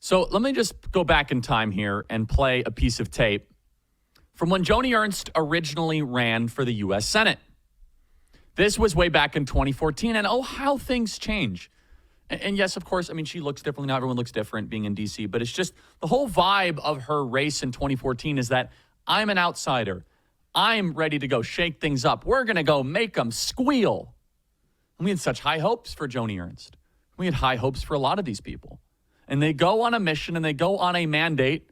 So let me just go back in time here and play a piece of tape from when Joni Ernst originally ran for the U.S. Senate. This was way back in 2014, and how things change. And yes, of course, I mean, she looks differently. Not everyone looks different being in D.C., but it's just the whole vibe of her race in 2014 is that I'm an outsider. I'm ready to go shake things up. We're going to go make them squeal. And we had such high hopes for Joni Ernst. We had high hopes for a lot of these people. And they go on a mission and they go on a mandate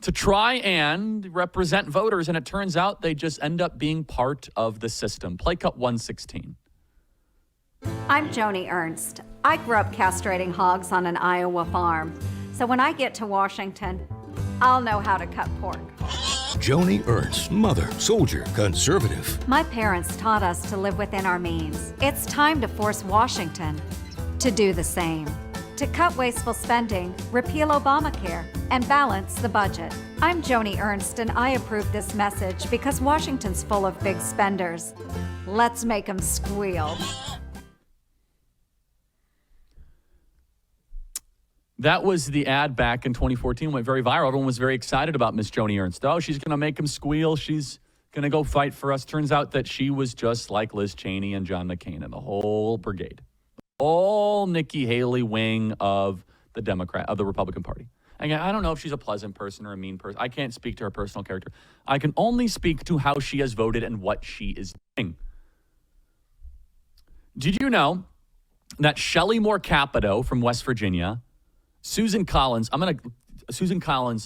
to try and represent voters, and it turns out they just end up being part of the system. Play cut 116. I'm Joni Ernst. I grew up castrating hogs on an Iowa farm. So when I get to Washington, I'll know how to cut pork. Joni Ernst, mother, soldier, conservative. My parents taught us to live within our means. It's time to force Washington to do the same. To cut wasteful spending, repeal Obamacare, and balance the budget. I'm Joni Ernst, and I approve this message because Washington's full of big spenders. Let's make them squeal. That was the ad back in 2014, went very viral. Everyone was very excited about Miss Joni Ernst. Oh, she's going to make them squeal. She's going to go fight for us. Turns out that she was just like Liz Cheney and John McCain and the whole brigade. All Nikki Haley wing of the Republican Party. Again, I don't know if she's a pleasant person or a mean person. I can't speak to her personal character. I can only speak to how she has voted and what she is doing. Did you know that Shelley Moore Capito from West Virginia, Susan Collins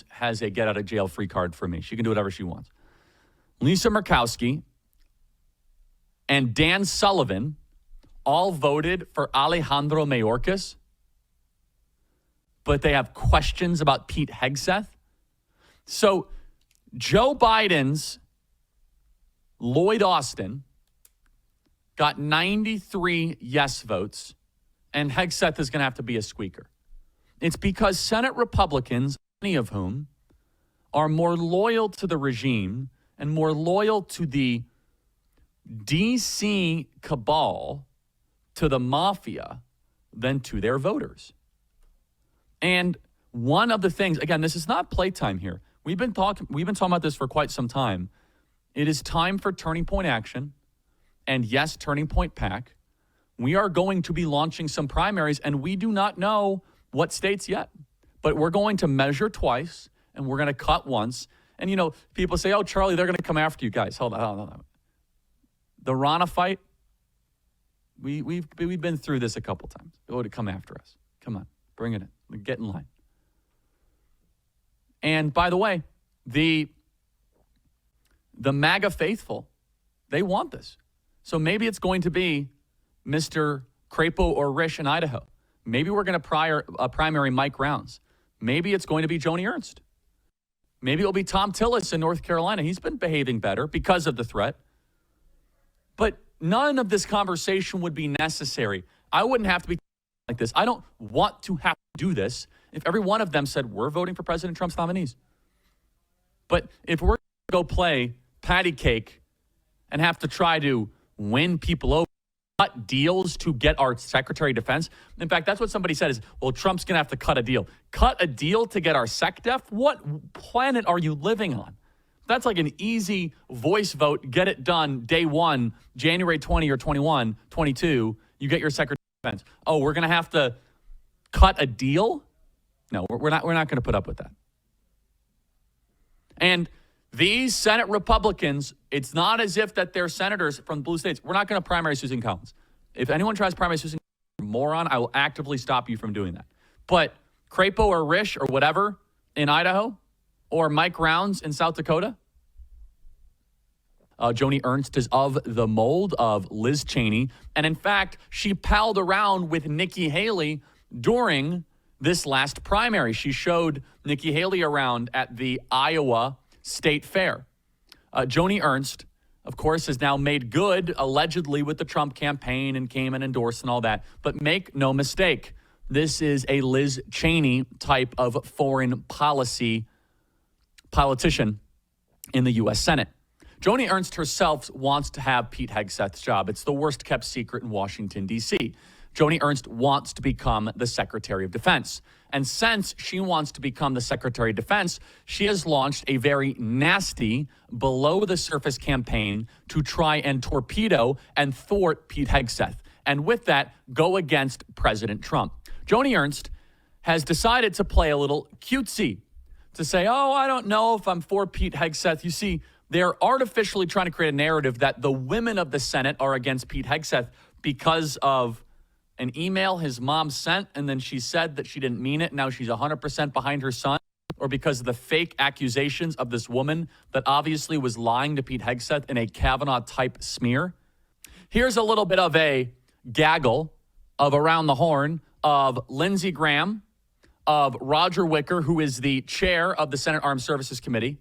has a get out of jail free card for me. She can do whatever she wants. Lisa Murkowski and Dan Sullivan all voted for Alejandro Mayorkas, but they have questions about Pete Hegseth. So Joe Biden's Lloyd Austin got 93 yes votes, and Hegseth is going to have to be a squeaker. It's because Senate Republicans, many of whom are more loyal to the regime and more loyal to the D.C. cabal, to the mafia, than to their voters. And one of the things, again, this is not playtime here. We've been talking about this for quite some time. It is time for Turning Point action. And yes, Turning Point PAC. We are going to be launching some primaries, and we do not know what states yet. But we're going to measure twice, and we're going to cut once. And, you know, people say, oh, Charlie, they're going to come after you guys. Hold on. The Rana fight, we've been through this a couple times. They would come after us. Come on, bring it in. Get in line. And by the way, the MAGA faithful, they want this. So maybe it's going to be Mr. Crapo or Risch in Idaho. Maybe we're going to primary Mike Rounds. Maybe it's going to be Joni Ernst. Maybe it'll be Tom Tillis in North Carolina. He's been behaving better because of the threat. But none of this conversation would be necessary. I wouldn't have to be like this. I don't want to have to do this if every one of them said, we're voting for President Trump's nominees. But if we're going to go play patty cake and have to try to win people over, cut deals to get our Secretary of Defense. In fact, that's what somebody said is, well, Trump's going to have to cut a deal. Cut a deal to get our SecDef? What planet are you living on? That's like an easy voice vote, get it done, day one, January 20 or 21, 22, you get your Secretary of Defense. Oh, we're going to have to cut a deal? No, we're not going to put up with that. And these Senate Republicans, it's not as if that they're senators from blue states. We're not going to primary Susan Collins. If anyone tries to primary Susan Collins, moron, I will actively stop you from doing that. But Crapo or Risch or whatever in Idaho, or Mike Rounds in South Dakota, Joni Ernst is of the mold of Liz Cheney. And in fact, she palled around with Nikki Haley during this last primary. She showed Nikki Haley around at the Iowa State Fair. Joni Ernst, of course, has now made good, allegedly, with the Trump campaign and came and endorsed and all that. But make no mistake, this is a Liz Cheney type of foreign policy politician in the U.S. Senate. Joni Ernst herself wants to have Pete Hegseth's job. It's the worst kept secret in Washington, D.C. Joni Ernst wants to become the Secretary of Defense. And since she wants to become the Secretary of Defense, she has launched a very nasty, below-the-surface campaign to try and torpedo and thwart Pete Hegseth. And with that, go against President Trump. Joni Ernst has decided to play a little cutesy, to say, oh, I don't know if I'm for Pete Hegseth. You see, they're artificially trying to create a narrative that the women of the Senate are against Pete Hegseth because of an email his mom sent, and then she said that she didn't mean it. Now she's 100% behind her son, or because of the fake accusations of this woman that obviously was lying to Pete Hegseth in a Kavanaugh-type smear. Here's a little bit of a gaggle of around the horn of Lindsey Graham, of Roger Wicker, who is the chair of the Senate Armed Services Committee,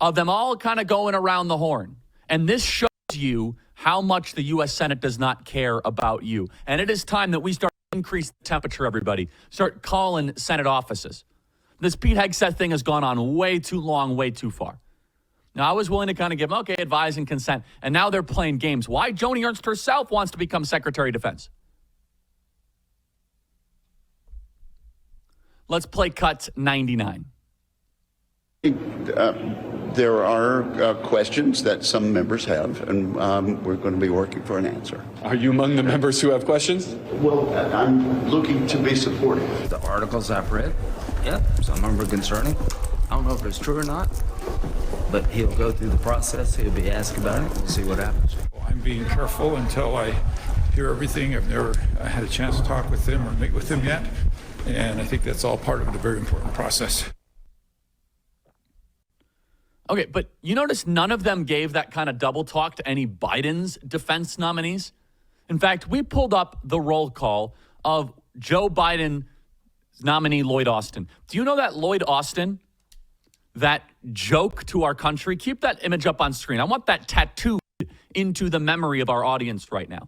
of them all kind of going around the horn. And this shows you how much the U.S. Senate does not care about you. And it is time that we start to increase the temperature, everybody. Start calling Senate offices. This Pete Hegseth thing has gone on way too long, way too far. Now, I was willing to kind of give them, okay, advise and consent. And now they're playing games. Why? Joni Ernst herself wants to become Secretary of Defense. Let's play cut 99. There are questions that some members have, and we're going to be working for an answer. Are you among the members who have questions? Well, I'm looking to be supportive. The articles I've read, yep, some of them are concerning. I don't know if it's true or not, but he'll go through the process. He'll be asked about it. We'll see what happens. Well, I'm being careful until I hear everything. I've never had a chance to talk with them or meet with them yet, and I think that's all part of the very important process. Okay, but you notice none of them gave that kind of double talk to any Biden's defense nominees? In fact, we pulled up the roll call of Joe Biden's nominee, Lloyd Austin. Do you know that Lloyd Austin, that joke to our country? Keep that image up on screen. I want that tattooed into the memory of our audience right now.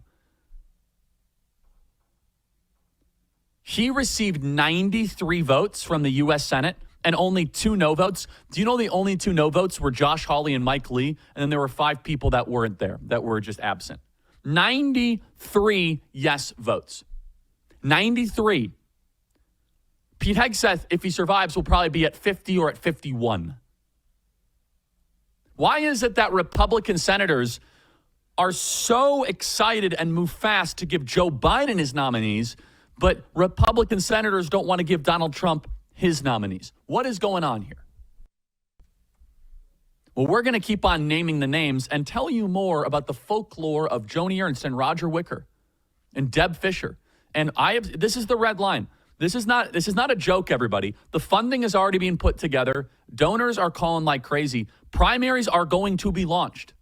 He received 93 votes from the U.S. Senate and only 2 no votes. Do you know the only 2 no votes were Josh Hawley and Mike Lee? And then there were 5 people that weren't there, that were just absent. 93 yes votes. 93. Pete Hegseth, if he survives, will probably be at 50 or at 51. Why is it that Republican senators are so excited and move fast to give Joe Biden his nominees, but Republican senators don't want to give Donald Trump his nominees? What is going on here? Well, we're going to keep on naming the names and tell you more about the folklore of Joni Ernst and Roger Wicker and Deb Fischer. And this is the red line. This is not a joke, everybody. The funding is already being put together. Donors are calling like crazy. Primaries are going to be launched.